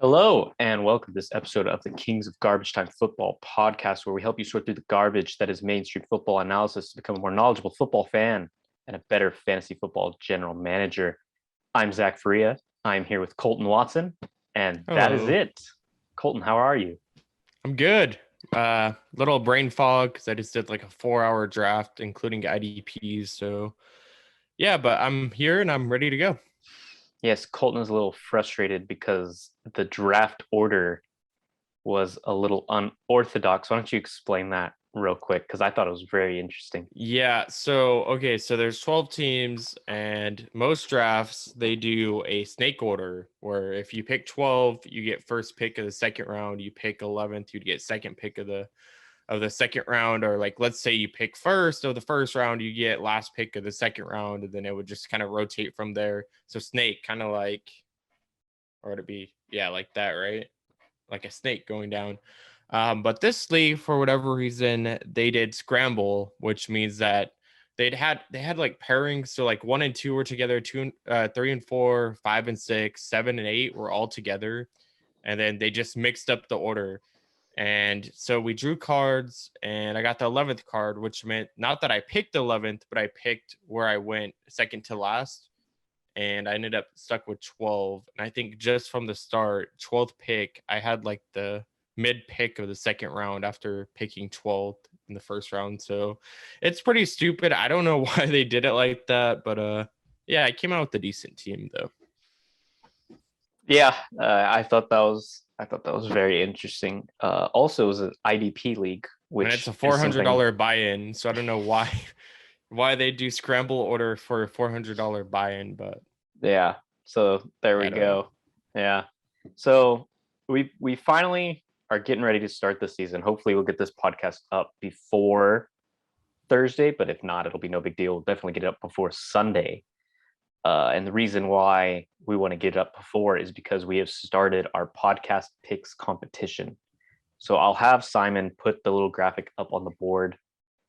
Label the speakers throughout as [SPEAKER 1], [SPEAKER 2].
[SPEAKER 1] Hello, and welcome to this episode of the Kings of Garbage Time Football podcast, where we help you sort through the garbage that is mainstream football analysis to become a more knowledgeable football fan and a better fantasy football general manager. I'm Zach Faria. I'm here with Colton Watson, and that is
[SPEAKER 2] Hello.
[SPEAKER 1] it. Colton, how are you?
[SPEAKER 2] I'm good. Little brain fog because I just did like a 4-hour draft, including IDPs. So yeah, but I'm here and I'm ready to go.
[SPEAKER 1] Yes, Colton is a little frustrated because the draft order was a little unorthodox. Why don't you explain that real quick? Because I thought it was very interesting.
[SPEAKER 2] Yeah. So there's 12 teams, and most drafts they do a snake order where if you pick 12, you get first pick of the second round. You pick 11th, you'd get second pick of the second round, or like let's say you pick first of the first round, you get last pick of the second round, and then it would just kind of rotate from there. So snake, kind of like, or would it be, yeah, like that, right? Like a snake going down. But this league, for whatever reason, they did scramble, which means that they had like pairings. So like 1 and 2 were together, 3 and 4, 5 and 6, 7 and 8 were all together, and then they just mixed up the order. And so we drew cards, and I got the 11th card, which meant not that I picked the 11th, but I picked where I went second to last. And I ended up stuck with 12. And I think just from the start, 12th pick, I had like the mid pick of the second round after picking 12th in the first round. So it's pretty stupid. I don't know why they did it like that, but yeah, I came out with a decent team though.
[SPEAKER 1] Yeah, I thought that was very interesting. Also, it was an IDP league,
[SPEAKER 2] And it's
[SPEAKER 1] which
[SPEAKER 2] a
[SPEAKER 1] is something.
[SPEAKER 2] $400 buy-in. So I don't know why they do scramble order for a $400 buy-in, but
[SPEAKER 1] Yeah. So there we
[SPEAKER 2] I don't know.
[SPEAKER 1] go. Yeah. So we finally are getting ready to start the season. Hopefully, we'll get this podcast up before Thursday, but if not, it'll be no big deal. We'll definitely get it up before Sunday. And the reason why we want to get it up before is because we have started our podcast picks competition. So I'll have Simon put the little graphic up on the board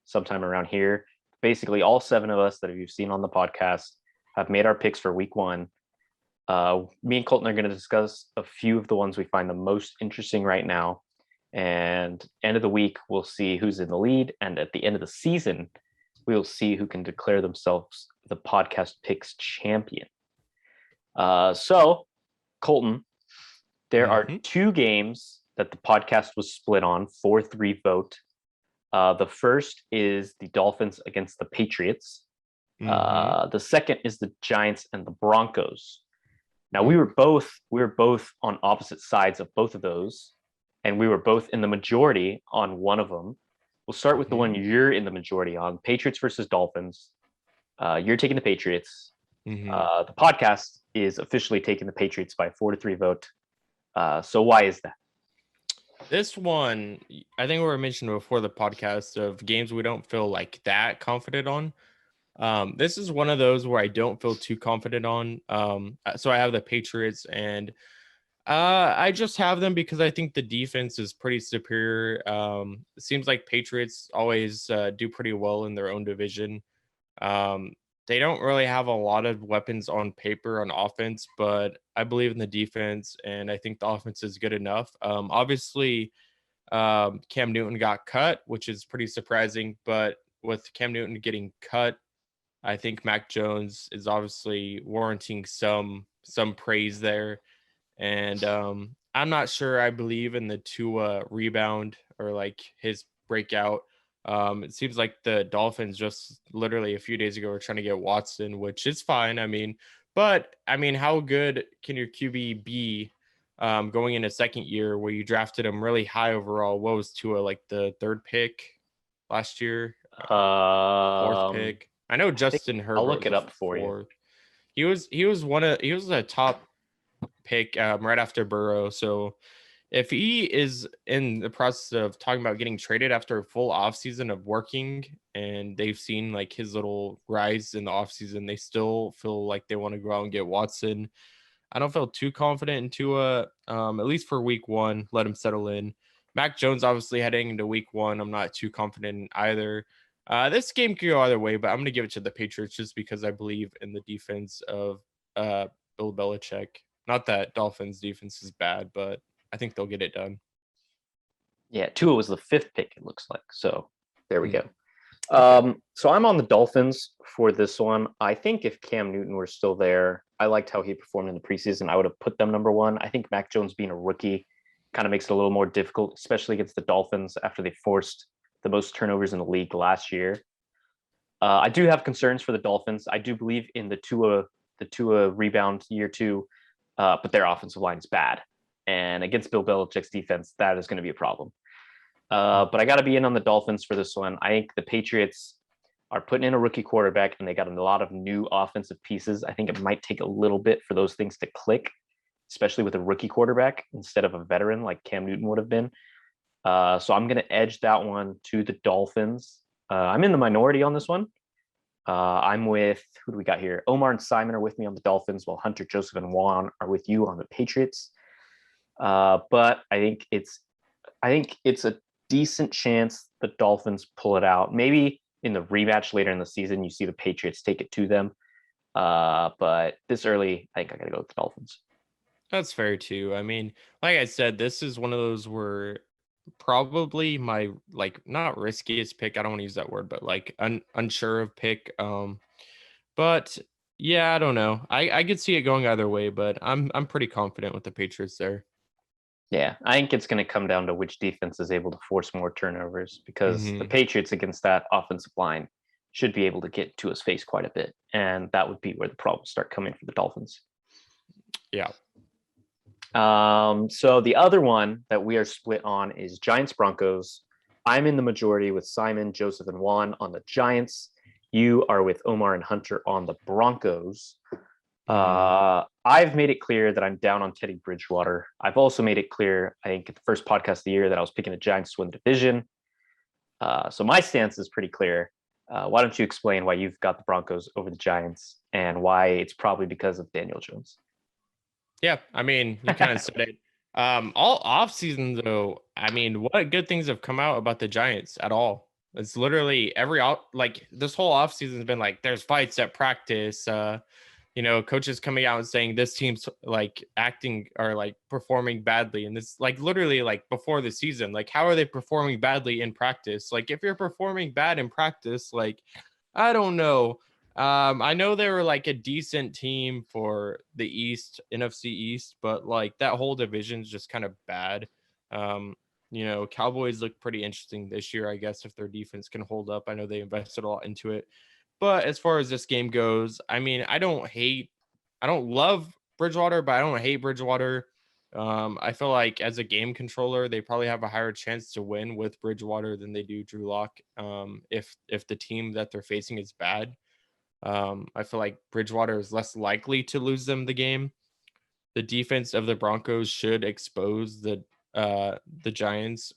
[SPEAKER 1] sometime around here. Basically, all seven of us that you've seen on the podcast have made our picks for week one. Me and Colton are going to discuss a few of the ones we find the most interesting right now. And end of the week, we'll see who's in the lead. And at the end of the season, we'll see who can declare themselves the podcast picks champion. So, Colton, there are
[SPEAKER 2] Mm-hmm.
[SPEAKER 1] two games that the podcast was split on 4-3 vote. The first is the Dolphins against the Patriots.
[SPEAKER 2] Mm-hmm.
[SPEAKER 1] The second is the Giants and the Broncos. Now we
[SPEAKER 2] Ooh.
[SPEAKER 1] were both on opposite sides of both of those, and we were both in the majority on one of them. We'll start with the one
[SPEAKER 2] Mm-hmm.
[SPEAKER 1] you're in the majority on: Patriots versus Dolphins. You're taking the Patriots.
[SPEAKER 2] Mm-hmm.
[SPEAKER 1] The podcast is officially taking the Patriots by 4-3 vote. So why is that?
[SPEAKER 2] This one, I think we were mentioned before the podcast of games we don't feel like that confident on. This is one of those where I don't feel too confident on. So I have the Patriots, and I just have them because I think the defense is pretty superior. It seems like Patriots always do pretty well in their own division. Um, they don't really have a lot of weapons on paper on offense, but I believe in the defense, and I think the offense is good enough. Obviously, Cam Newton got cut, which is pretty surprising, but with Cam Newton getting cut, I think Mac Jones is obviously warranting some praise there. And I'm not sure I believe in the Tua rebound or like his breakout. It seems like the Dolphins just literally a few days ago were trying to get Watson, which is fine. But how good can your QB be going in a second year where you drafted him really high overall? What was Tua, like the third pick last year? Fourth
[SPEAKER 1] Um,
[SPEAKER 2] pick. I know
[SPEAKER 1] I think
[SPEAKER 2] Justin
[SPEAKER 1] I'll
[SPEAKER 2] Herbert
[SPEAKER 1] look
[SPEAKER 2] was
[SPEAKER 1] it
[SPEAKER 2] a
[SPEAKER 1] up for you.
[SPEAKER 2] fourth. He was a top pick right after Burrow. So if he is in the process of talking about getting traded after a full offseason of working, and they've seen like his little rise in the offseason, they still feel like they want to go out and get Watson. I don't feel too confident in Tua, at least for week one. Let him settle in. Mac Jones, obviously, heading into week one, I'm not too confident in either. This game could go either way, but I'm going to give it to the Patriots just because I believe in the defense of Bill Belichick. Not that Dolphins defense is bad, but I think they'll get it done.
[SPEAKER 1] Yeah, Tua was the 5th pick, it looks like. So there we go.
[SPEAKER 2] Okay.
[SPEAKER 1] So I'm on the Dolphins for this one. I think if Cam Newton were still there, I liked how he performed in the preseason. I would have put them number one. I think Mac Jones being a rookie kind of makes it a little more difficult, especially against the Dolphins after they forced the most turnovers in the league last year. I do have concerns for the Dolphins. I do believe in the Tua rebound year 2, but their offensive line is bad. And against Bill Belichick's defense, that is going to be a problem. But I got to be in on the Dolphins for this one. I think the Patriots are putting in a rookie quarterback, and they got a lot of new offensive pieces. I think it might take a little bit for those things to click, especially with a rookie quarterback instead of a veteran like Cam Newton would have been. So I'm going to edge that one to the Dolphins. I'm in the minority on this one. I'm with, who do we got here? Omar and Simon are with me on the Dolphins, while Hunter, Joseph, and Juan are with you on the Patriots. But I think it's a decent chance the Dolphins pull it out. Maybe in the rematch later in the season, you see the Patriots take it to them. But this early, I think I got to go with the Dolphins.
[SPEAKER 2] That's fair too. I mean, like I said, this is one of those where probably my like not riskiest pick. I don't want to use that word, but like unsure of pick. But yeah, I don't know. I could see it going either way, but I'm pretty confident with the Patriots there.
[SPEAKER 1] Yeah, I think it's going to come down to which defense is able to force more turnovers, because the
[SPEAKER 2] Hmm.
[SPEAKER 1] Patriots against that offensive line should be able to get to his face quite a bit. And that would be where the problems start coming for the Dolphins.
[SPEAKER 2] Yeah.
[SPEAKER 1] So the other one that we are split on is Giants Broncos. I'm in the majority with Simon, Joseph, and Juan on the Giants. You are with Omar and Hunter on the Broncos. I've made it clear that I'm down on Teddy Bridgewater. I've also made it clear, I think, at the first podcast of the year, that I was picking the Giants to win the division. So my stance is pretty clear. Why don't you explain why you've got the Broncos over the Giants, and why it's probably because of Daniel Jones?
[SPEAKER 2] Yeah, I mean, you kind of said it. All off season though, I mean, what good things have come out about the Giants at all? It's literally like this whole off season has been like there's fights at practice. Coaches coming out and saying this team's like acting or like performing badly, and this like literally like before the season, like how are they performing badly in practice? Like if you're performing bad in practice, like I don't know. I know they were like a decent team for the East, NFC East, but like that whole division's just kind of bad. Um, Cowboys look pretty interesting this year, I guess, if their defense can hold up. I know they invested a lot into it. But as far as this game goes, I mean, I don't love Bridgewater, but I don't hate Bridgewater. I feel like as a game controller, they probably have a higher chance to win with Bridgewater than they do Drew Lock. If the team that they're facing is bad. I feel like Bridgewater is less likely to lose them the game. The defense of the Broncos should expose the Giants.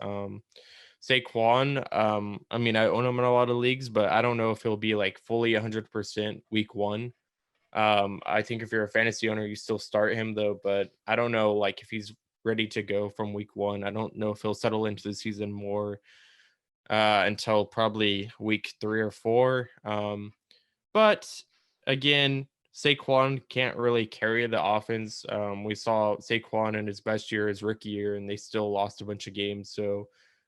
[SPEAKER 2] Saquon, I mean, I own him in a lot of leagues, but I don't know if he'll be like fully 100% week one. I think if you're a fantasy owner, you still start him though, but I don't know like if he's ready to go from week one. I don't know if he'll settle into the season more until probably week 3 or 4. But again, Saquon can't really carry the offense. We saw Saquon in his best year, his rookie year, and they still lost a bunch of games. So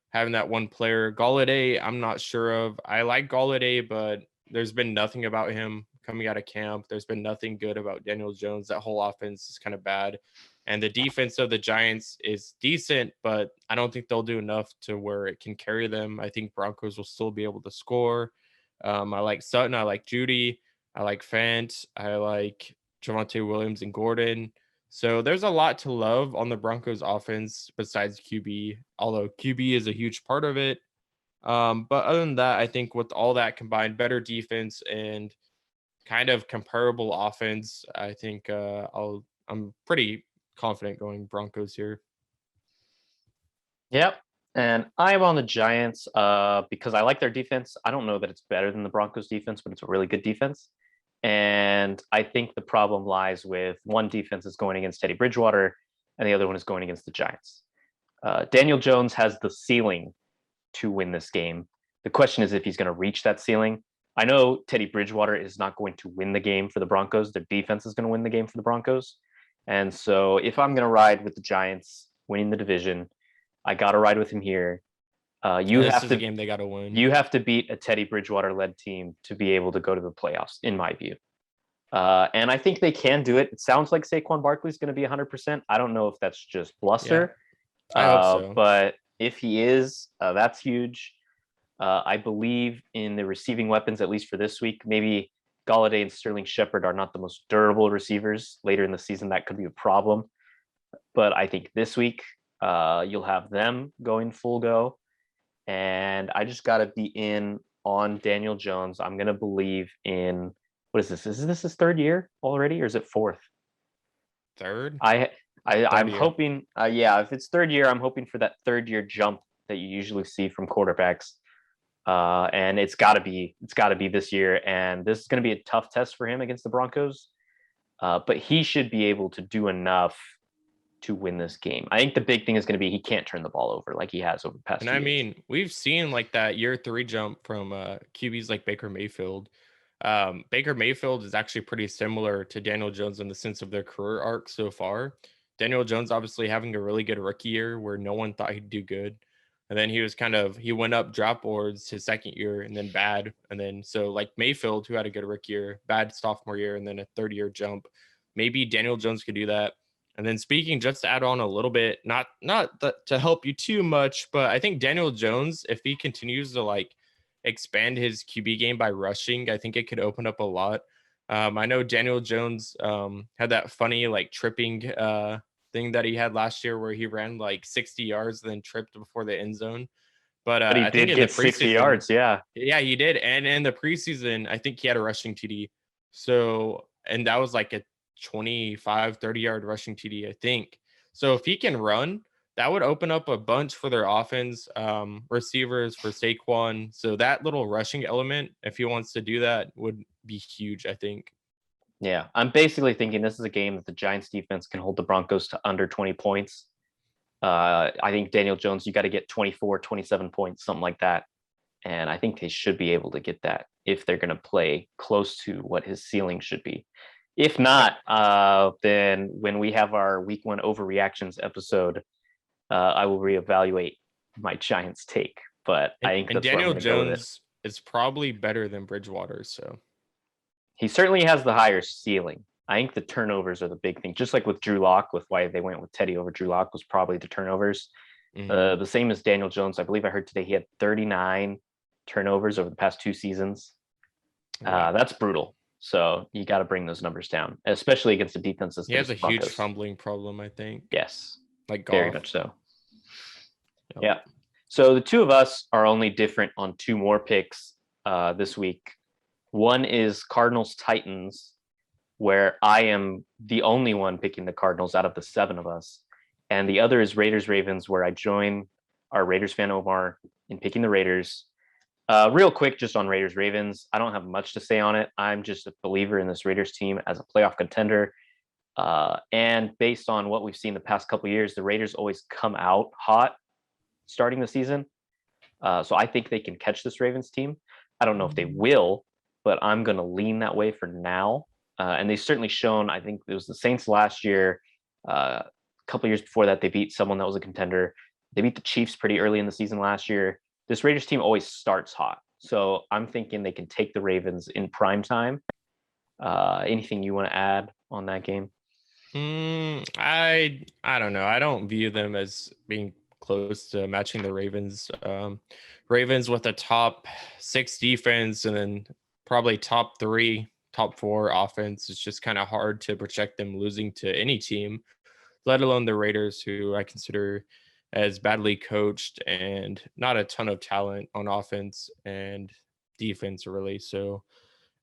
[SPEAKER 2] having that one player, Galladay, I'm not sure of. I like Galladay, but there's been nothing about him coming out of camp. There's been nothing good about Daniel Jones. That whole offense is kind of bad. And the defense of the Giants is decent, but I don't think they'll do enough to where it can carry them. I think Broncos will still be able to score. I like Sutton. I like Judy. I like Fant. I like Javonte Williams and Gordon. So there's a lot to love on the Broncos offense besides QB, although QB is a huge part of it. But other than that, I think with all that combined, better defense and kind of comparable offense, I think I'm pretty confident going Broncos here.
[SPEAKER 1] Yep. And I'm on the Giants because I like their defense. I don't know that it's better than the Broncos defense, but it's a really good defense. And I think the problem lies with one defense is going against Teddy Bridgewater, and the other one is going against the Giants. Daniel Jones has the ceiling to win this game. The question is if he's going to reach that ceiling. I know Teddy Bridgewater is not going to win the game for the Broncos. Their defense is going to win the game for the Broncos. And so if I'm going to ride with the Giants winning the division, I got to ride with him here.
[SPEAKER 2] This is a game they got to win.
[SPEAKER 1] You have to beat a Teddy Bridgewater led team to be able to go to the playoffs, in my view. And I think they can do it. It sounds like Saquon Barkley is going to be 100%. I don't know if that's just bluster.
[SPEAKER 2] Yeah, I hope so.
[SPEAKER 1] But if he is, that's huge. I believe in the receiving weapons, at least for this week. Maybe Golladay and Sterling Shepard are not the most durable receivers. Later in the season, that could be a problem. But I think this week, you'll have them going full go. And I just got to be in on Daniel Jones. I'm going to believe in, what is this? Is this his third year already, or is it fourth?
[SPEAKER 2] Third?
[SPEAKER 1] I'm hoping, if it's third year, I'm hoping for that third year jump that you usually see from quarterbacks. And it's got to be this year. And this is going to be a tough test for him against the Broncos. But he should be able to do enough to win this game. I think the big thing is going to be he can't turn the ball over like he has over the past.
[SPEAKER 2] And I mean, we've seen like that year 3 jump from QBs like Baker Mayfield. Baker Mayfield is actually pretty similar to Daniel Jones in the sense of their career arc so far. Daniel Jones obviously having a really good rookie year where no one thought he'd do good. And then he went up drop boards his second year and then bad. And then so like Mayfield, who had a good rookie year, bad sophomore year, and then a third year jump. Maybe Daniel Jones could do that. And then speaking, just to add on a little bit, not to help you too much, but I think Daniel Jones, if he continues to like expand his QB game by rushing, I think it could open up a lot. I know Daniel Jones had that funny like tripping thing that he had last year where he ran like 60 yards, then tripped before the end zone. But
[SPEAKER 1] he did get 60 yards. Yeah,
[SPEAKER 2] he did. And in the preseason, I think he had a rushing TD. So, and that was like a 25, 30-yard rushing TD, I think. So if he can run, that would open up a bunch for their offense, receivers for Saquon. So that little rushing element, if he wants to do that, would be huge, I think.
[SPEAKER 1] Yeah, I'm basically thinking this is a game that the Giants defense can hold the Broncos to under 20 points. I think Daniel Jones, you got to get 24, 27 points, something like that. And I think they should be able to get that if they're going to play close to what his ceiling should be. If not, then when we have our week 1 overreactions episode, I will reevaluate my Giants take. But I think that's
[SPEAKER 2] Daniel Jones is probably better than Bridgewater. So
[SPEAKER 1] he certainly has the higher ceiling. I think the turnovers are the big thing. Just like with Drew Lock, with why they went with Teddy over Drew Lock was probably the turnovers. Mm-hmm. The same as Daniel Jones. I believe I heard today he had 39 turnovers over the past 2 seasons. Wow. That's brutal. So you got to bring those numbers down, especially against the defenses.
[SPEAKER 2] He has a huge fumbling problem, I think.
[SPEAKER 1] Yes.
[SPEAKER 2] Like golf.
[SPEAKER 1] Very much so. Yep. Yeah. So the two of us are only different on 2 more picks this week. One is Cardinals Titans, where I am the only one picking the Cardinals out of the 7 of us. And the other is Raiders Ravens, where I join our Raiders fan Omar in picking the Raiders. Real quick, just on Raiders Ravens, I don't have much to say on it. I'm just a believer in this Raiders team as a playoff contender. And based on what we've seen the past couple of years, the Raiders always come out hot starting the season. So I think they can catch this Ravens team. I don't know if they will, but I'm going to lean that way for now. And they've certainly shown, I think it was the Saints last year, a couple of years before that, they beat someone that was a contender. They beat the Chiefs pretty early in the season last year. This Raiders team always starts hot. So I'm thinking they can take the Ravens in prime time. Anything you want to add on that game?
[SPEAKER 2] I don't know. I don't view them as being close to matching the Ravens. Ravens with a top 6 defense and then probably top 3, top 4 offense. It's just kind of hard to project them losing to any team, let alone the Raiders, who I consider as badly coached and not a ton of talent on offense and defense, really. So,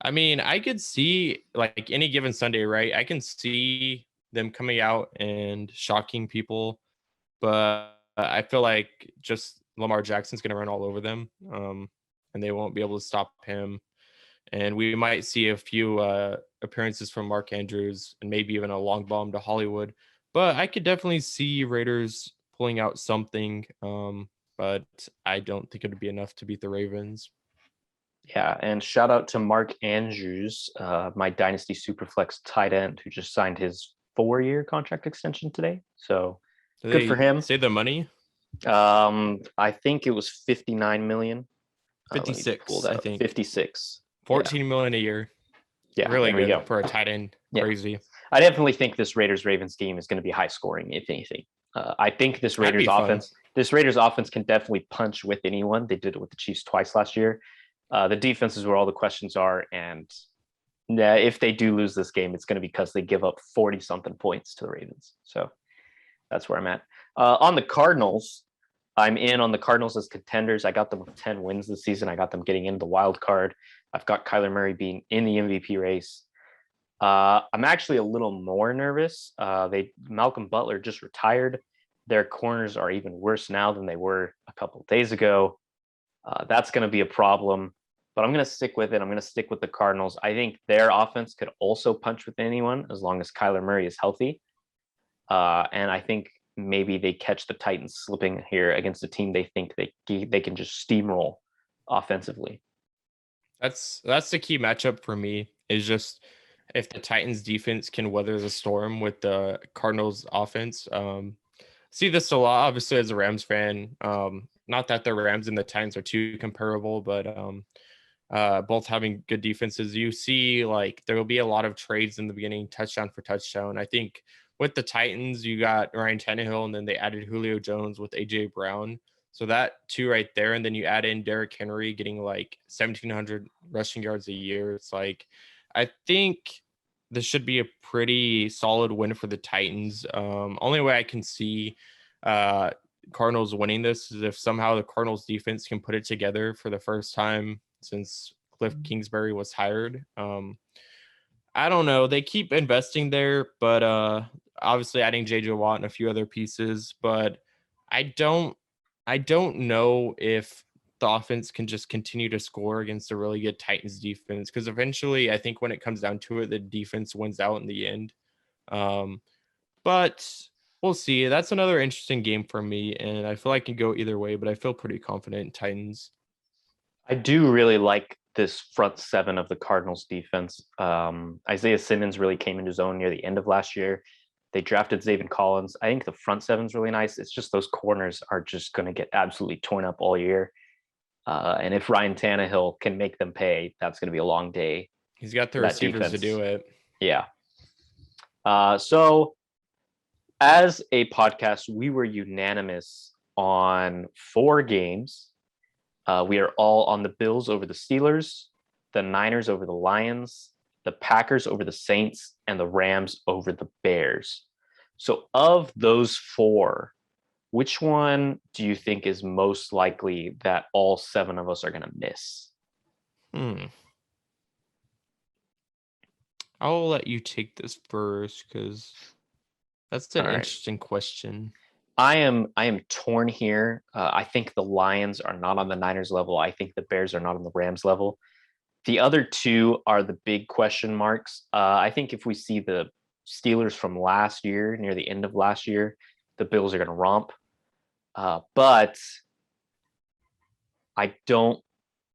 [SPEAKER 2] I mean, I could see like any given Sunday, right? I can see them coming out and shocking people, but I feel like just Lamar Jackson's going to run all over them, and they won't be able to stop him. And we might see a few appearances from Mark Andrews and maybe even a long bomb to Hollywood. But I could definitely see Raiders pulling out something, but I don't think it would be enough to beat the Ravens.
[SPEAKER 1] Yeah, and shout out to Mark Andrews, my Dynasty Superflex tight end, who just signed his 4-year contract extension today. So
[SPEAKER 2] Did
[SPEAKER 1] good for
[SPEAKER 2] they
[SPEAKER 1] him.
[SPEAKER 2] say the money?
[SPEAKER 1] I think it was 59 million. Let me
[SPEAKER 2] 56,
[SPEAKER 1] pull that
[SPEAKER 2] I
[SPEAKER 1] up.
[SPEAKER 2] think.
[SPEAKER 1] 56.
[SPEAKER 2] 14 million a year.
[SPEAKER 1] Yeah,
[SPEAKER 2] Really
[SPEAKER 1] there we
[SPEAKER 2] good
[SPEAKER 1] go.
[SPEAKER 2] for a tight end.
[SPEAKER 1] Yeah.
[SPEAKER 2] Crazy.
[SPEAKER 1] I definitely think this Raiders-Ravens game is going to be high scoring, if anything. I think this
[SPEAKER 2] That'd
[SPEAKER 1] Raiders
[SPEAKER 2] be fun.
[SPEAKER 1] offense can definitely punch with anyone. They did it with the Chiefs twice last year. The defense is where all the questions are, and if they do lose this game, it's going to be because they give up 40-something points to the Ravens. So that's where I'm at. On the Cardinals, I'm in on the Cardinals as contenders. I got them with 10 wins this season. I got them getting into the wild card. I've got Kyler Murray being in the MVP race. I'm actually a little more nervous. Malcolm Butler just retired. Their corners are even worse now than they were a couple of days ago. That's going to be a problem, but I'm going to stick with it. I'm going to stick with the Cardinals. I think their offense could also punch with anyone as long as Kyler Murray is healthy. And I think maybe they catch the Titans slipping here against a team they think they can just steamroll offensively.
[SPEAKER 2] That's the key matchup for me, is just if the Titans defense can weather the storm with the Cardinals offense. See this a lot, obviously, as a Rams fan. Not that the Rams and the Titans are too comparable, but both having good defenses. You see, like, there will be a lot of trades in the beginning, touchdown for touchdown. I think with the Titans, you got Ryan Tannehill, and then they added Julio Jones with AJ Brown. So that two right there, and then you add in Derrick Henry getting like 1,700 rushing yards a year. It's like, I think this should be a pretty solid win for the Titans. Only way I can see Cardinals winning this is if somehow the Cardinals defense can put it together for the first time since Cliff Kingsbury was hired. I don't know. They keep investing there, but obviously adding JJ Watt and a few other pieces. But I don't know if the offense can just continue to score against a really good Titans defense, because eventually I think when it comes down to it, the defense wins out in the end. But we'll see. That's another interesting game for me, and I feel like it can go either way, but I feel pretty confident in Titans.
[SPEAKER 1] I do really like this front seven of the Cardinals defense. Isaiah Simmons really came into his own near the end of last year. They drafted Zaven Collins. I think the front seven's really nice. It's just those corners are just going to get absolutely torn up all year. And if Ryan Tannehill can make them pay, that's going to be a long day.
[SPEAKER 2] He's got the receivers to do it.
[SPEAKER 1] Yeah. So as a podcast, we were unanimous on 4 games. We are all on the Bills over the Steelers, the Niners over the Lions, the Packers over the Saints, and the Rams over the Bears. So of those 4, which one do you think is most likely that all 7 of us are going to miss?
[SPEAKER 2] I'll let you take this first, because that's an interesting question.
[SPEAKER 1] I am torn here. I think the Lions are not on the Niners level. I think the Bears are not on the Rams level. The other 2 are the big question marks. I think if we see the Steelers from last year, near the end of last year, the Bills are going to romp. But I don't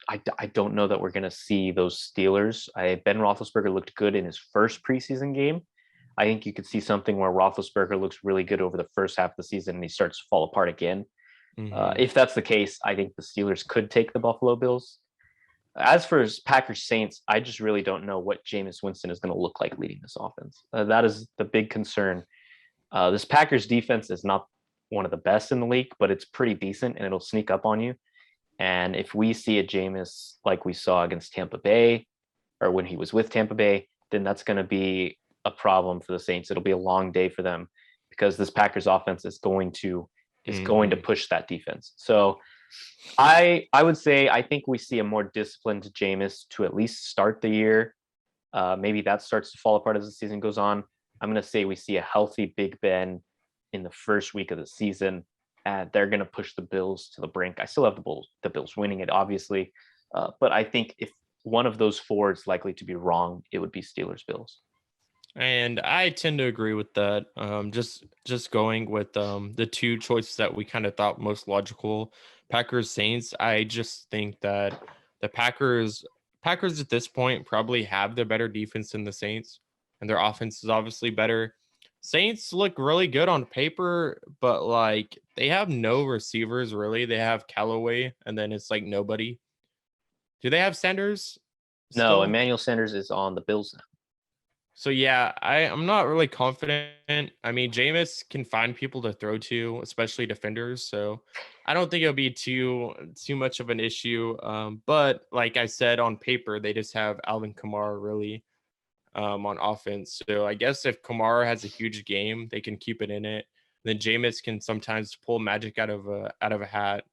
[SPEAKER 1] know that we're going to see those Steelers. Ben Roethlisberger looked good in his first preseason game. I think you could see something where Roethlisberger looks really good over the first half of the season and he starts to fall apart again. If that's the case, I think the Steelers could take the Buffalo Bills. As for Packers Saints, I just really don't know what Jameis Winston is going to look like leading this offense. That is the big concern. This Packers defense is not one of the best in the league, but it's pretty decent and it'll sneak up on you. And if we see a Jameis like we saw against Tampa Bay, or when he was with Tampa Bay, then that's going to be a problem for the Saints. It'll be a long day for them because this Packers offense is going to push that defense. So I would say I think we see a more disciplined Jameis to at least start the year. Maybe that starts to fall apart as the season goes on. I'm going to say we see a healthy Big Ben in the first week of the season, and they're going to push the Bills to the brink. I still have the Bills winning it, obviously, but I think if one of those 4 is likely to be wrong, it would be Steelers Bills.
[SPEAKER 2] And I tend to agree with that. Just going with the 2 choices that we kind of thought most logical, Packers Saints. I just think that the Packers at this point probably have the better defense than the Saints, and their offense is obviously better. Saints look really good on paper, but like they have no receivers really. They have Callaway, and then it's like nobody. Do they have Sanders
[SPEAKER 1] No,
[SPEAKER 2] still?
[SPEAKER 1] Emmanuel Sanders is on the Bills now.
[SPEAKER 2] So yeah, I'm not really confident. I mean, Jameis can find people to throw to, especially defenders. So I don't think it'll be too much of an issue. But like I said, on paper, they just have Alvin Kamara really on offense. So I guess if Kamara has a huge game, they can keep it in it. Then Jameis can sometimes pull magic out of a hat.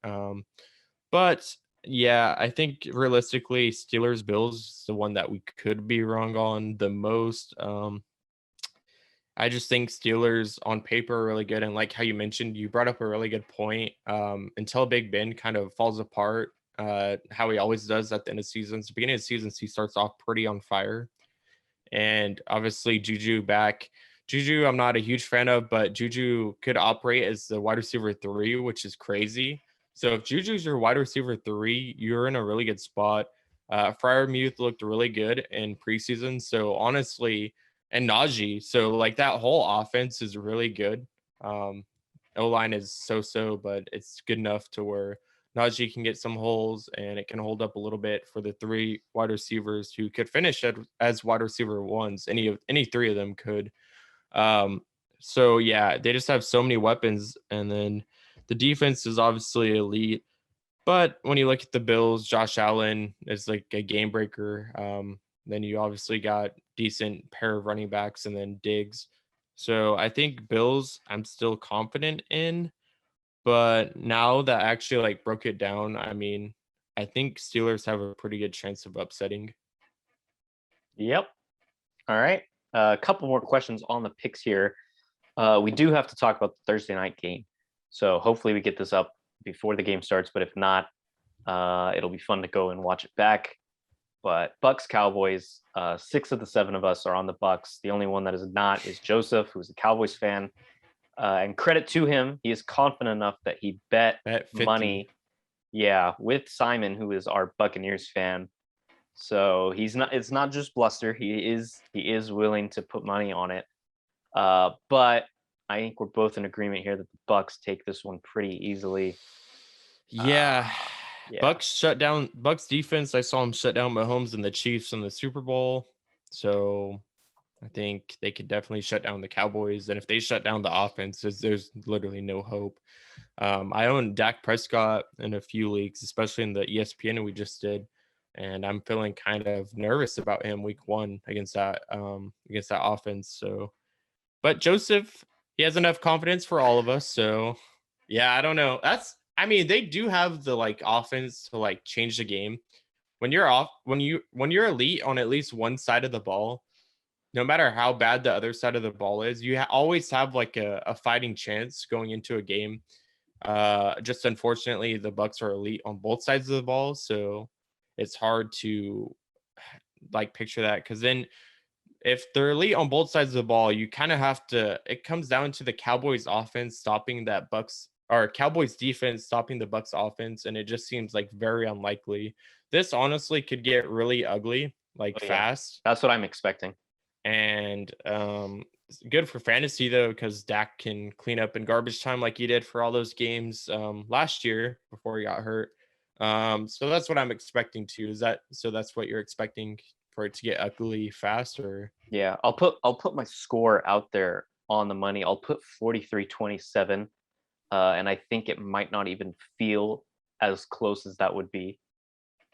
[SPEAKER 2] But yeah, I think realistically, Steelers Bills is the one that we could be wrong on the most. I just think Steelers on paper are really good, and like how you mentioned, you brought up a really good point. Until Big Ben kind of falls apart, how he always does at the end of seasons. The beginning of seasons, he starts off pretty on fire, and obviously Juju back. Juju, I'm not a huge fan of, but Juju could operate as the wide receiver 3, which is crazy. So if Juju's your wide receiver 3, you're in a really good spot. Freiermuth looked really good in preseason. So honestly, and Najee. So like that whole offense is really good. O-line is so, but it's good enough to where Najee can get some holes and it can hold up a little bit for the 3 wide receivers who could finish as wide receiver ones. Any 3 of them could. So yeah, they just have so many weapons, and then the defense is obviously elite. But when you look at the Bills, Josh Allen is like a game breaker. Then you obviously got decent pair of running backs, and then Diggs. So I think Bills, I'm still confident in. But now that I actually like broke it down, I mean, I think Steelers have a pretty good chance of upsetting.
[SPEAKER 1] Yep. All right. A couple more questions on the picks here. We do have to talk about the Thursday night game. So hopefully we get this up before the game starts. But if not, it'll be fun to go and watch it back. But Bucs Cowboys, 6 of the 7 of us are on the Bucs. The only one that is not is Joseph, who's a Cowboys fan. And credit to him, he is confident enough that he bet
[SPEAKER 2] Bet 50.
[SPEAKER 1] money, yeah, with Simon, who is our Buccaneers fan. So he's not. It's not just bluster. He is willing to put money on it. But I think we're both in agreement here that the Bucs take this one pretty easily.
[SPEAKER 2] Yeah.
[SPEAKER 1] Yeah.
[SPEAKER 2] Bucks defense. I saw him shut down Mahomes and the Chiefs in the Super Bowl. So I think they could definitely shut down the Cowboys. And if they shut down the offense, there's literally no hope. I own Dak Prescott in a few leagues, especially in the ESPN we just did. And I'm feeling kind of nervous about him week 1 against that offense. So, but Joseph, he has enough confidence for all of us. So yeah, I don't know. I mean, they do have the like offense to like change the game. When you're elite on at least one side of the ball, no matter how bad the other side of the ball is, you always have like a fighting chance going into a game. Just unfortunately, the Bucks are elite on both sides of the ball, so it's hard to like picture that, because then if they're elite on both sides of the ball, you kind of have to. It comes down to the Cowboys offense stopping that Bucks or Cowboys defense stopping the Bucks offense, and it just seems like very unlikely. This honestly could get really ugly, like
[SPEAKER 1] Oh, yeah.
[SPEAKER 2] fast.
[SPEAKER 1] That's what I'm expecting.
[SPEAKER 2] And it's good for fantasy though, because Dak can clean up in garbage time like he did for all those games last year before he got hurt. So that's what I'm expecting too. That's what you're expecting for it to get ugly fast, or
[SPEAKER 1] Yeah, I'll put my score out there on the money. I'll put 43-27, and I think it might not even feel as close as that would be.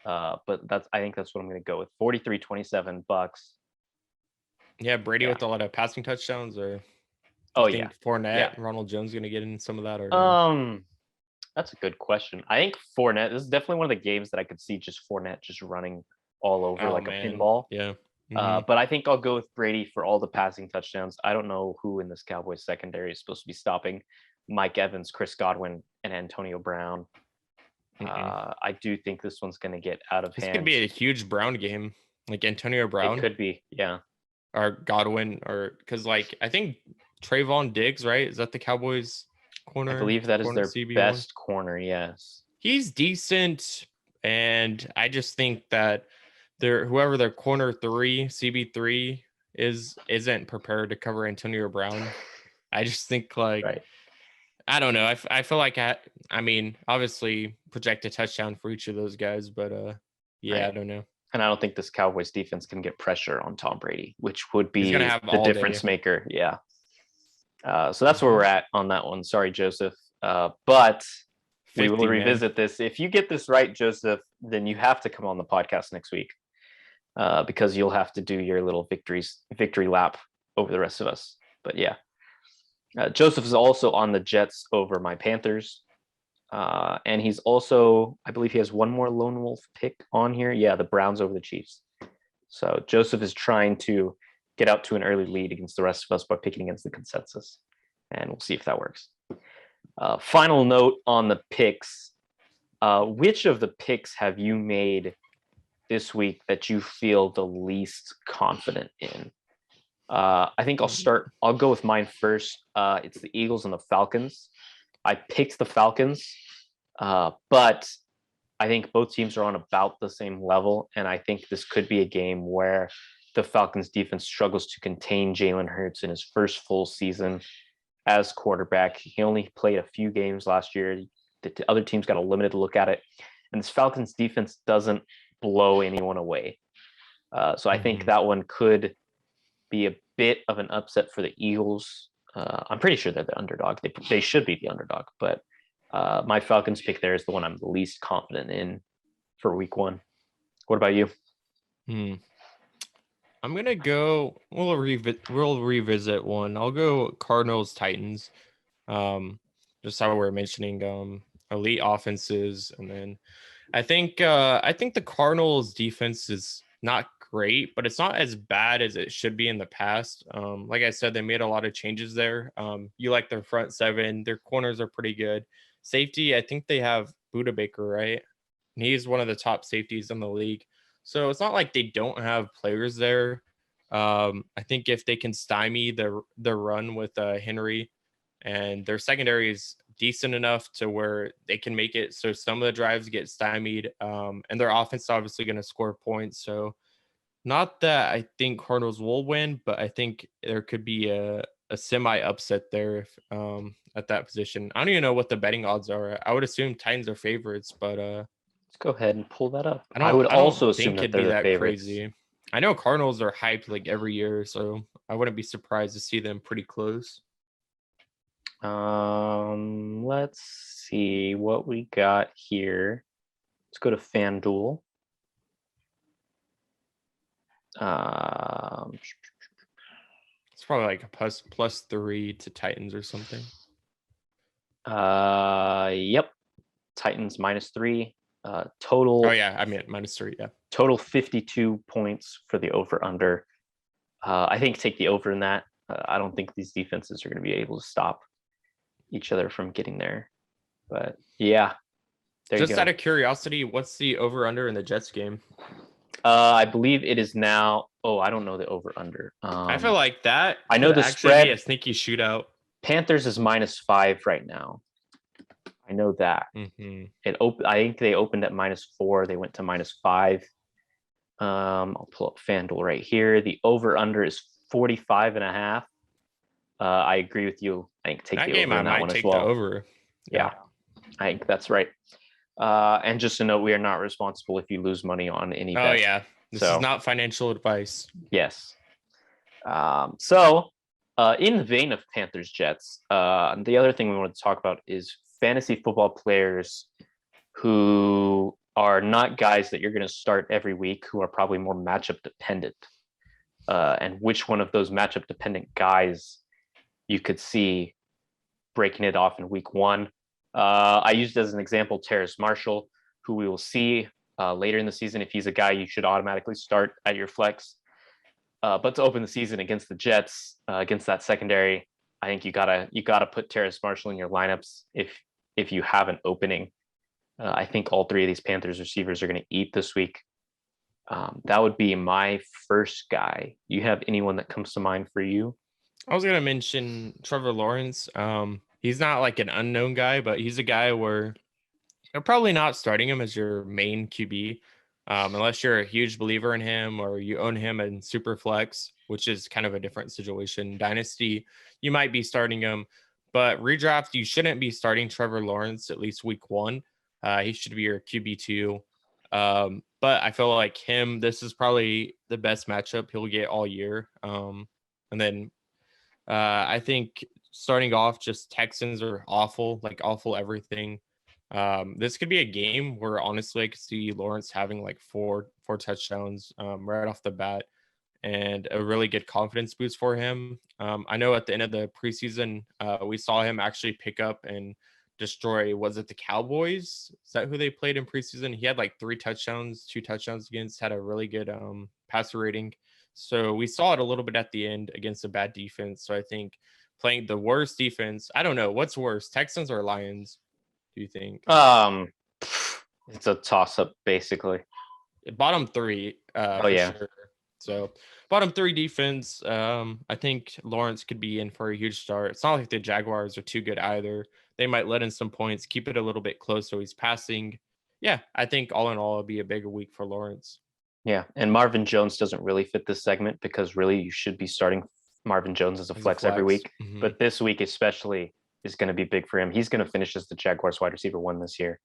[SPEAKER 1] But I think that's what I'm going to go with. 43-27 Bucks.
[SPEAKER 2] yeah, Brady
[SPEAKER 1] Yeah.
[SPEAKER 2] with a lot of passing touchdowns, or
[SPEAKER 1] Oh
[SPEAKER 2] you
[SPEAKER 1] yeah.
[SPEAKER 2] think Fournette,
[SPEAKER 1] Yeah.
[SPEAKER 2] Ronald Jones gonna get in some of that, or no?
[SPEAKER 1] That's a good question. I think Fournette. This is definitely one of the games that I could see just Fournette just running all over
[SPEAKER 2] Oh
[SPEAKER 1] like a
[SPEAKER 2] man,
[SPEAKER 1] pinball.
[SPEAKER 2] yeah.
[SPEAKER 1] But I think I'll go with Brady for all the passing touchdowns. I don't know who in this Cowboys secondary is supposed to be stopping Mike Evans, Chris Godwin, and Antonio Brown. I do think this one's going to get out of
[SPEAKER 2] This
[SPEAKER 1] hand.
[SPEAKER 2] could be a huge Brown game, like Antonio Brown.
[SPEAKER 1] It could be, yeah.
[SPEAKER 2] Or Godwin, or because like I think Trayvon Diggs, right? Is that the Cowboys corner?
[SPEAKER 1] I believe that is their
[SPEAKER 2] CB1?
[SPEAKER 1] best corner, yes.
[SPEAKER 2] He's decent, and I just think that whoever their corner 3, CB3 isn't prepared to cover Antonio Brown. I just think
[SPEAKER 1] Right.
[SPEAKER 2] I don't know. I feel like I mean, obviously project a touchdown for each of those guys, but yeah,
[SPEAKER 1] Right.
[SPEAKER 2] I don't know.
[SPEAKER 1] And I don't think this Cowboys defense can get pressure on Tom Brady, which would
[SPEAKER 2] He's gonna
[SPEAKER 1] be
[SPEAKER 2] have
[SPEAKER 1] the
[SPEAKER 2] all
[SPEAKER 1] difference
[SPEAKER 2] day.
[SPEAKER 1] maker. Yeah. So that's where we're at on that one. Sorry, Joseph. But we will
[SPEAKER 2] 50, man.
[SPEAKER 1] revisit this. If you get this right, Joseph, then you have to come on the podcast next week because you'll have to do your little victory lap over the rest of us. But yeah, Joseph is also on the Jets over my Panthers. And he's also, I believe he has one more lone wolf pick on here. Yeah, the Browns over the Chiefs. So Joseph is trying to get out to an early lead against the rest of us by picking against the consensus. And we'll see if that works. Final note on the picks. Which of the picks have you made this week that you feel the least confident in? I think I'll go with mine first. It's the Eagles and the Falcons. I picked the Falcons, but I think both teams are on about the same level. And I think this could be a game where the Falcons defense struggles to contain Jalen Hurts in his first full season as quarterback. He only played a few games last year. The other teams got a limited look at it. And this Falcons defense doesn't blow anyone away. So I think that one could be a bit of an upset for the Eagles. I'm pretty sure they're the underdog. They should be the underdog, but my Falcons pick there is the one I'm the least confident in for week one. What about you?
[SPEAKER 2] I'm gonna go. We'll revisit one. I'll go Cardinals Titans. Just how we're mentioning elite offenses, and then I think the Cardinals defense is not great, but it's not as bad as it should be in the past. Like I said, they made a lot of changes there. You like their front seven, their corners are pretty good. Safety, I think they have Buda Baker, right? And he's one of the top safeties in the league. So it's not like they don't have players there. I think if they can stymie the run with Henry, and their secondary is decent enough to where they can make it so some of the drives get stymied, and their offense is obviously going to score points. So not that I think Cardinals will win, but I think there could be a semi upset there if, at that position. I don't even know what the betting odds are. I would assume Titans are favorites, but
[SPEAKER 1] let's go ahead and pull that up.
[SPEAKER 2] I
[SPEAKER 1] would also
[SPEAKER 2] don't
[SPEAKER 1] assume
[SPEAKER 2] think
[SPEAKER 1] that
[SPEAKER 2] it'd
[SPEAKER 1] they're
[SPEAKER 2] be
[SPEAKER 1] the
[SPEAKER 2] that
[SPEAKER 1] favorites.
[SPEAKER 2] crazy. I know Cardinals are hyped like every year, so I wouldn't be surprised to see them pretty close.
[SPEAKER 1] Let's see what we got here. Let's go to FanDuel.
[SPEAKER 2] It's probably like a plus 3 to Titans or something.
[SPEAKER 1] Yep. Titans -3. Total.
[SPEAKER 2] Oh yeah, I mean -3. Yeah.
[SPEAKER 1] Total 52 points for the over under. I think take the over in that. I don't think these defenses are going to be able to stop each other from getting there. But yeah,
[SPEAKER 2] just out of curiosity, what's the over under in the Jets game?
[SPEAKER 1] I believe it is now. Oh, I don't know the over under.
[SPEAKER 2] I feel like that.
[SPEAKER 1] I know the
[SPEAKER 2] actually
[SPEAKER 1] spread.
[SPEAKER 2] Be a sneaky shootout.
[SPEAKER 1] Panthers is -5 right now. I know that. I think they opened at -4. They went to -5. I'll pull up FanDuel right here. The over under is 45.5. I agree with you. I think take
[SPEAKER 2] that
[SPEAKER 1] the
[SPEAKER 2] game
[SPEAKER 1] over
[SPEAKER 2] I
[SPEAKER 1] in that
[SPEAKER 2] might
[SPEAKER 1] one
[SPEAKER 2] take
[SPEAKER 1] as well.
[SPEAKER 2] The over.
[SPEAKER 1] Yeah, I think that's right. And just to note, we are not responsible if you lose money on any bet.
[SPEAKER 2] Oh yeah, this is not financial advice.
[SPEAKER 1] Yes. So in the vein of Panthers Jets, the other thing we wanted to talk about is fantasy football players who are not guys that you're going to start every week, who are probably more matchup dependent, and which one of those matchup dependent guys you could see breaking it off in week one. I used as an example Terrace Marshall, who we will see later in the season if he's a guy you should automatically start at your flex. But to open the season against the Jets, against that secondary, I think you gotta put Terrace Marshall in your lineups if you have an opening. I think all three of these Panthers receivers are going to eat this week. That would be my first guy. You have anyone that comes to mind for you?
[SPEAKER 2] I was going to mention Trevor Lawrence. He's not like an unknown guy, but he's a guy where you're probably not starting him as your main QB. unless you're a huge believer in him or you own him in Superflex, which is kind of a different situation. Dynasty, you might be starting him, but redraft, you shouldn't be starting Trevor Lawrence at least week 1. He should be your QB2. But I feel like this is probably the best matchup he'll get all year. And then I think starting off, just Texans are awful, like awful everything. This could be a game where honestly I could see Lawrence having like four touchdowns right off the bat and a really good confidence boost for him. I know at the end of the preseason, we saw him actually pick up and destroy, was it the Cowboys? Is that who they played in preseason? He had like 3 touchdowns, 2 touchdowns against, had a really good passer rating. So we saw it a little bit at the end against a bad defense. So I think playing the worst defense, I don't know, what's worse, Texans or Lions, do you think?
[SPEAKER 1] It's a toss-up, basically.
[SPEAKER 2] Bottom 3, for sure. So bottom 3 defense, I think Lawrence could be in for a huge start. It's not like the Jaguars are too good either. They might let in some points, keep it a little bit close so he's passing. Yeah, I think all in all, it'll be a bigger week for Lawrence.
[SPEAKER 1] Yeah, and Marvin Jones doesn't really fit this segment because really you should be starting Marvin Jones as a flex every week.
[SPEAKER 2] Mm-hmm.
[SPEAKER 1] But this week especially is going to be big for him. He's going to finish as the Jaguars wide receiver 1 this year.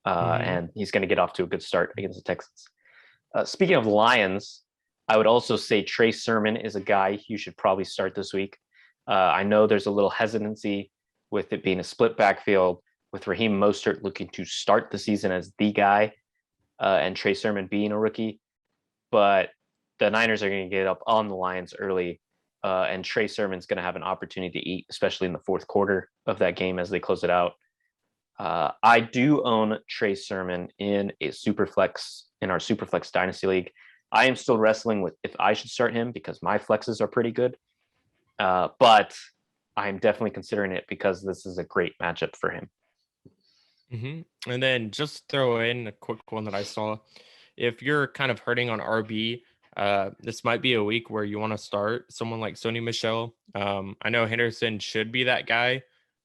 [SPEAKER 1] And he's going to get off to a good start against the Texans. Speaking of Lions, I would also say Trey Sermon is a guy you should probably start this week. I know there's a little hesitancy with it being a split backfield, with Raheem Mostert looking to start the season as the guy, and Trey Sermon being a rookie. But the Niners are going to get up on the Lions early, and Trey Sermon's going to have an opportunity to eat, especially in the fourth quarter of that game as they close it out. I do own Trey Sermon in our Superflex Dynasty League. I am still wrestling with if I should start him because my flexes are pretty good. But I'm definitely considering it because this is a great matchup for him.
[SPEAKER 2] Mm-hmm. And then just throw in a quick one that I saw. If you're kind of hurting on RB, this might be a week where you want to start someone like Sony Michel. I know Henderson should be that guy,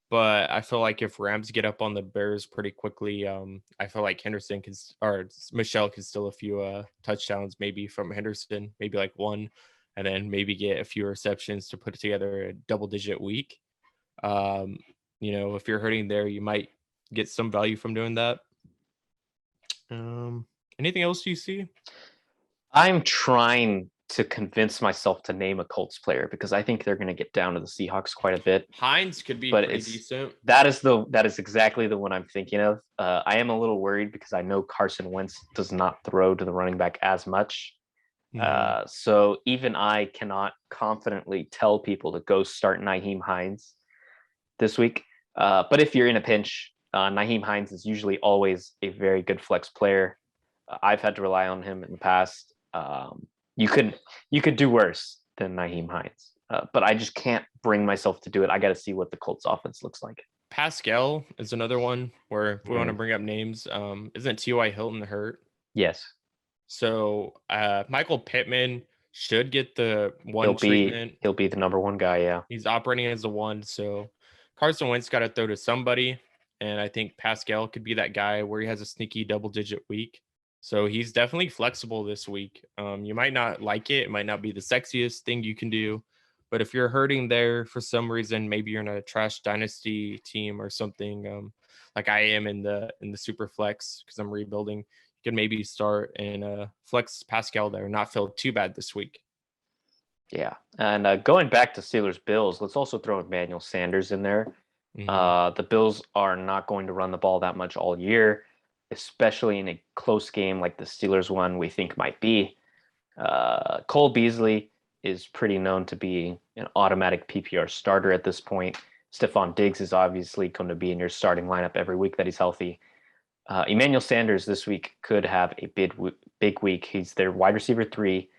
[SPEAKER 2] but I feel like if Rams get up on the Bears pretty quickly, I feel like Michel could steal a few touchdowns, maybe from Henderson, maybe like 1, and then maybe get a few receptions to put together a double-digit week. If you're hurting there, you might get some value from doing that. Anything else you see?
[SPEAKER 1] I'm trying to convince myself to name a Colts player because I think they're going to get down to the Seahawks quite a bit.
[SPEAKER 2] Hines could be pretty decent.
[SPEAKER 1] That is exactly the one I'm thinking of. I am a little worried because I know Carson Wentz does not throw to the running back as much. So even I cannot confidently tell people to go start Nyheim Hines this week. But if you're in a pinch, Nyheim Hines is usually always a very good flex player. I've had to rely on him in the past. You could do worse than Nyheim Hines, but I just can't bring myself to do it. I got to see what the Colts offense looks like.
[SPEAKER 2] Pascal is another one where if we want to bring up names, isn't T.Y. Hilton hurt?
[SPEAKER 1] Yes.
[SPEAKER 2] So Michael Pittman should get the treatment.
[SPEAKER 1] He'll be the number 1 guy. Yeah,
[SPEAKER 2] he's operating as the 1. So Carson Wentz got to throw to somebody, and I think Pascal could be that guy where he has a sneaky double-digit week. So he's definitely flexible this week. You might not like it. It might not be the sexiest thing you can do. But if you're hurting there for some reason, maybe you're in a trash dynasty team or something, like I am in the super flex because I'm rebuilding, you can maybe start and flex Pascal there, not feel too bad this week.
[SPEAKER 1] Yeah. And going back to Steelers Bills, let's also throw Emmanuel Sanders in there. The Bills are not going to run the ball that much all year, especially in a close game like the Steelers one we think might be. Cole Beasley is pretty known to be an automatic PPR starter at this point. Stephon Diggs is obviously going to be in your starting lineup every week that he's healthy. Emmanuel Sanders this week could have a big week. He's their wide receiver 3,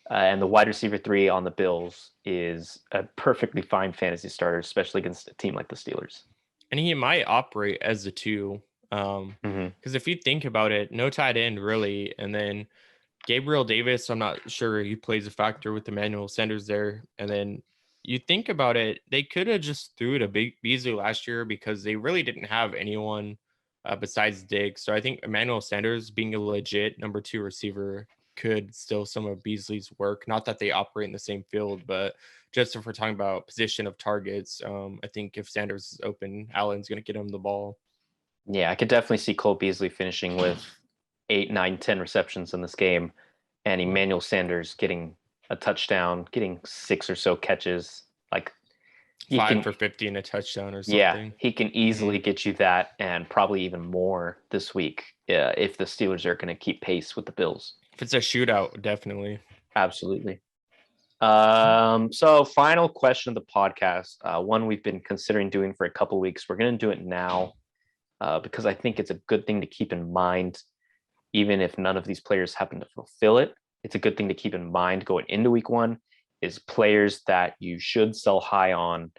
[SPEAKER 1] and the wide receiver 3 on the Bills is a perfectly fine fantasy starter, especially against a team like the Steelers.
[SPEAKER 2] And he might operate as a 2. Because if you think about it, no tight end really, and then Gabriel Davis, I'm not sure he plays a factor with Emmanuel Sanders there. And then you think about it, they could have just threw it a big Beasley last year because they really didn't have anyone besides Diggs. So I think Emmanuel Sanders being a legit number 2 receiver could steal some of Beasley's work. Not that they operate in the same field, but just if we're talking about position of targets, I think if Sanders is open, Allen's going to get him the ball.
[SPEAKER 1] Yeah, I could definitely see Cole Beasley finishing with 8, 9, 10 receptions in this game, and Emmanuel Sanders getting a touchdown, getting 6 or so catches. Like he
[SPEAKER 2] 5
[SPEAKER 1] can,
[SPEAKER 2] for 50 and a touchdown or
[SPEAKER 1] yeah,
[SPEAKER 2] something.
[SPEAKER 1] he can easily get you that, and probably even more this week. If the Steelers are going to keep pace with the Bills.
[SPEAKER 2] If it's a shootout, definitely.
[SPEAKER 1] Absolutely. So final question of the podcast, one we've been considering doing for a couple weeks. We're going to do it now because I think it's a good thing to keep in mind, even if none of these players happen to fulfill it. It's a good thing to keep in mind going into week one is players that you should sell high on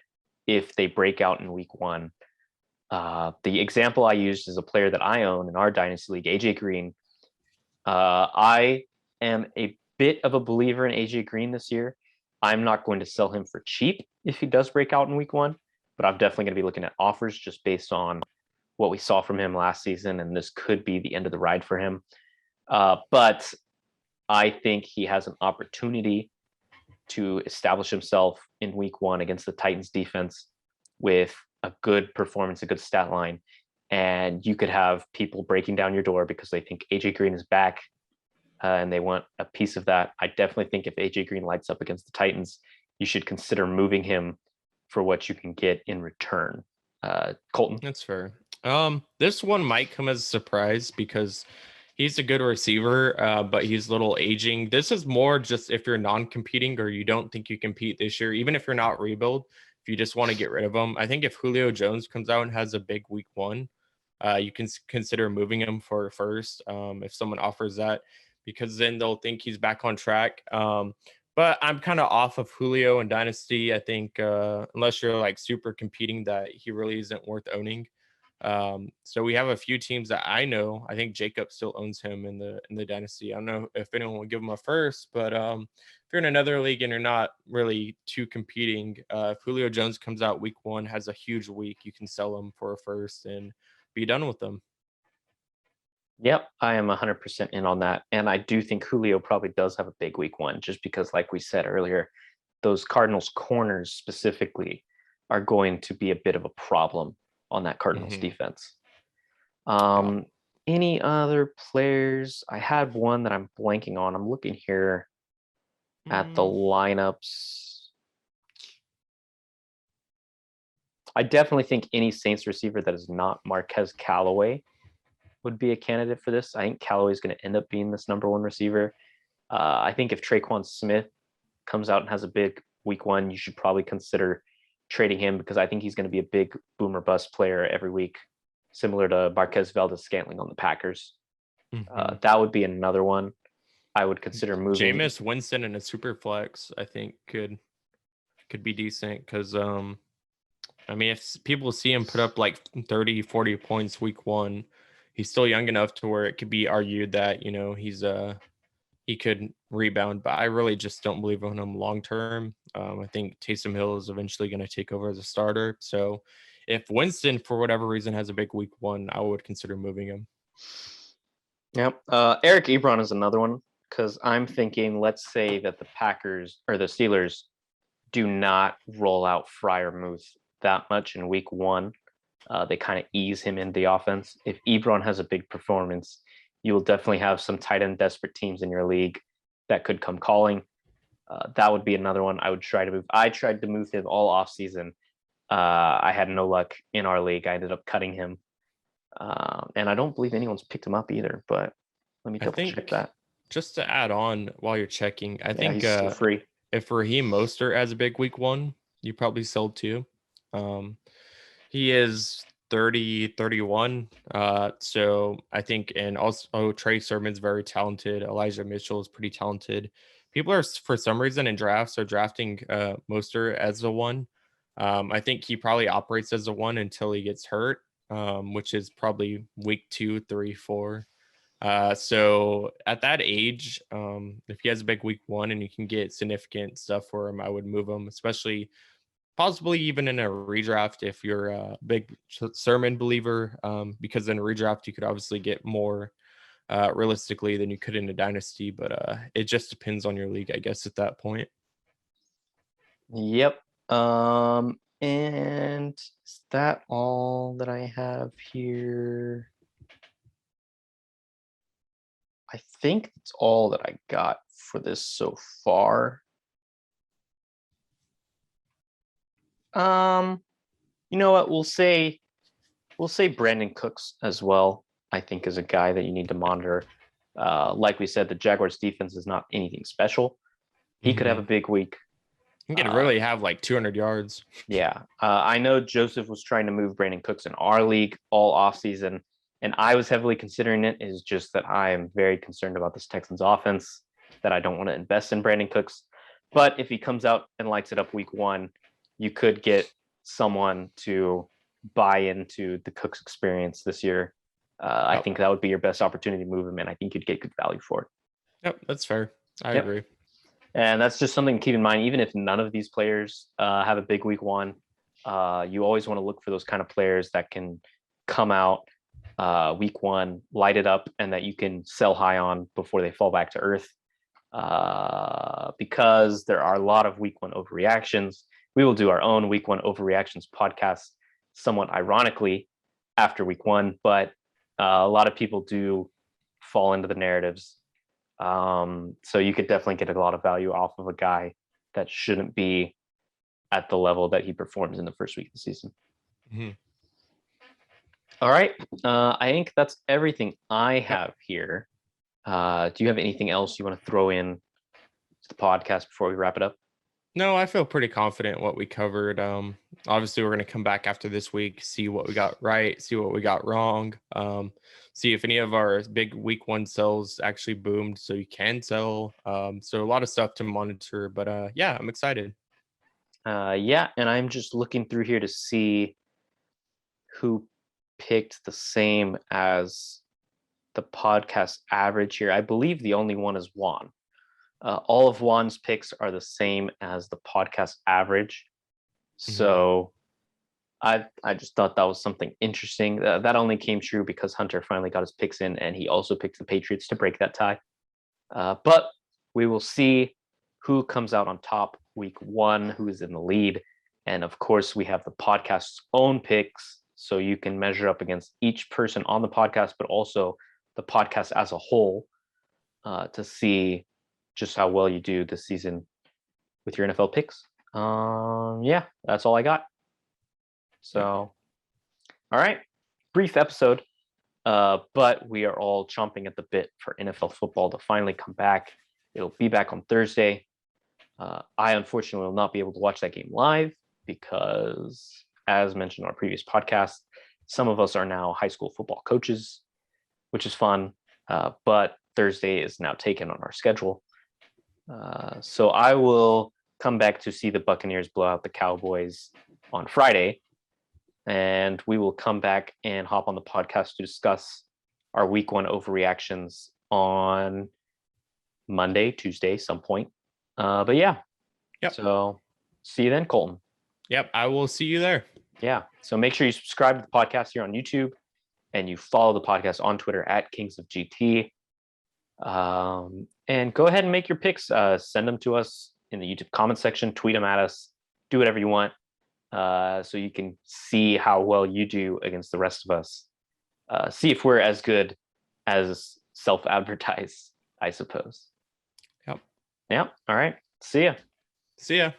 [SPEAKER 1] if they break out in week one. The example I used is a player that I own in our dynasty league, AJ Green. I am a bit of a believer in AJ Green this year. I'm not going to sell him for cheap if he does break out in week one, but I'm definitely going to be looking at offers just based on what we saw from him last season, and this could be the end of the ride for him. But I think he has an opportunity to establish himself in week one against the Titans defense with a good performance, a good stat line. And you could have people breaking down your door because they think AJ Green is back and they want a piece of that. I definitely think if AJ Green lights up against the Titans, you should consider moving him for what you can get in return. Colton.
[SPEAKER 2] That's fair. This one might come as a surprise because he's a good receiver, but he's a little aging. This is more just if you're non-competing or you don't think you compete this year, even if you're not rebuild, if you just want to get rid of him. I think if Julio Jones comes out and has a big week one, you can consider moving him for first if someone offers that, because then they'll think he's back on track. But I'm kind of off of Julio and Dynasty. I think unless you're like super competing, that he really isn't worth owning. So we have a few teams that I know. I think Jacob still owns him in the Dynasty. I don't know if anyone would give him a first, but if you're in another league and you're not really too competing, if Julio Jones comes out week one, has a huge week, you can sell him for a first and be done with them.
[SPEAKER 1] Yep, I am 100% in on that. And I do think Julio probably does have a big week one, just because, like we said earlier, those Cardinals corners specifically are going to be a bit of a problem on that Cardinals defense. Any other players? I had one that I'm blanking on. I'm looking here at the lineups. I definitely think any Saints receiver that is not Marquez Callaway would be a candidate for this. I think Callaway is going to end up being this number one receiver. I think if Traquan Smith comes out and has a big week one, you should probably consider trading him because I think he's going to be a big boomer bust player every week, similar to Marquez Valdez-Scantling on the Packers. That would be another one I would consider moving.
[SPEAKER 2] Jameis Winston in a super flex, I think could be decent because I mean, if people see him put up like 30, 40 points week one, he's still young enough to where it could be argued that, you know, he could rebound, but I really just don't believe in him long term. I think Taysom Hill is eventually going to take over as a starter. So if Winston, for whatever reason, has a big week one, I would consider moving him.
[SPEAKER 1] Yep. Eric Ebron is another one because I'm thinking, let's say that the Packers or the Steelers do not roll out Freiermuth that much in week one. They kind of ease him in the offense. If Ebron has a big performance, you will definitely have some tight end desperate teams in your league that could come calling. That would be another one I would try to move. I tried to move him all off season. I had no luck in our league. I ended up cutting him. And I don't believe anyone's picked him up either, but let me double check that.
[SPEAKER 2] Just to add on while you're checking, I think
[SPEAKER 1] he's still free.
[SPEAKER 2] If Raheem Moster has a big week one, you probably sold too. He is 30, 31. So I think, and also Trey Sermon's very talented. Elijah Mitchell is pretty talented. People are, for some reason, in drafts are drafting Moster as a one. I think he probably operates as a one until he gets hurt, which is probably week 2, 3, 4. So at that age, if he has a big week one and you can get significant stuff for him, I would move him, especially Possibly even in a redraft if you're a big Sermon believer, because in a redraft you could obviously get more realistically than you could in a dynasty, but it just depends on your league, I guess, at that point.
[SPEAKER 1] Yep. And is that all that I have here? I think that's all that I got for this so far. You know what? We'll say Brandon Cooks as well. I think is a guy that you need to monitor. Like we said, the Jaguars defense is not anything special. He could have a big week.
[SPEAKER 2] He could really have like 200 yards.
[SPEAKER 1] Yeah. I know Joseph was trying to move Brandon Cooks in our league all offseason, and I was heavily considering it. Is just that I am very concerned about this Texans offense, that I don't want to invest in Brandon Cooks. But if he comes out and lights it up week one, you could get someone to buy into the Cooks experience this year. I think that would be your best opportunity to move him in. I think you'd get good value for it.
[SPEAKER 2] Yep, that's fair. I agree.
[SPEAKER 1] And that's just something to keep in mind. Even if none of these players have a big week one, you always want to look for those kind of players that can come out week one, light it up, and that you can sell high on before they fall back to earth. Because there are a lot of week one overreactions. We will do our own week one overreactions podcast, somewhat ironically, after week one, but a lot of people do fall into the narratives. So you could definitely get a lot of value off of a guy that shouldn't be at the level that he performs in the first week of the season.
[SPEAKER 2] Mm-hmm.
[SPEAKER 1] All right. I think that's everything I have here. Do you have anything else you want to throw in to the podcast before we wrap it up?
[SPEAKER 2] No, I feel pretty confident what we covered. Obviously, we're going to come back after this week, see what we got right, see what we got wrong, see if any of our big week one sells actually boomed, so you can sell. So a lot of stuff to monitor, but yeah, I'm excited.
[SPEAKER 1] Yeah, and I'm just looking through here to see who picked the same as the podcast average here. I believe the only one is Juan. All of Juan's picks are the same as the podcast average. So I just thought that was something interesting. That only came true because Hunter finally got his picks in, and he also picked the Patriots to break that tie. But we will see who comes out on top week one, who is in the lead. And of course, we have the podcast's own picks, so you can measure up against each person on the podcast, but also the podcast as a whole, to see just how well you do this season with your NFL picks. Yeah, that's all I got. So, all right, brief episode, but we are all chomping at the bit for NFL football to finally come back. It'll be back on Thursday. I unfortunately will not be able to watch that game live because, as mentioned on our previous podcast, some of us are now high school football coaches, which is fun, but Thursday is now taken on our schedule. So I will come back to see the Buccaneers blow out the Cowboys on Friday, and we will come back and hop on the podcast to discuss our week one overreactions on Monday, Tuesday, some point. But yeah.
[SPEAKER 2] Yep.
[SPEAKER 1] So see you then, Colton.
[SPEAKER 2] Yep, I will see you there.
[SPEAKER 1] Yeah. So make sure you subscribe to the podcast here on YouTube, and you follow the podcast on Twitter at Kings of GT. And go ahead and make your picks. Send them to us in the YouTube comment section, tweet them at us, do whatever you want, so you can see how well you do against the rest of us. See if we're as good as self-advertised, I suppose.
[SPEAKER 2] Yep.
[SPEAKER 1] Yeah. All right. See ya.
[SPEAKER 2] See ya.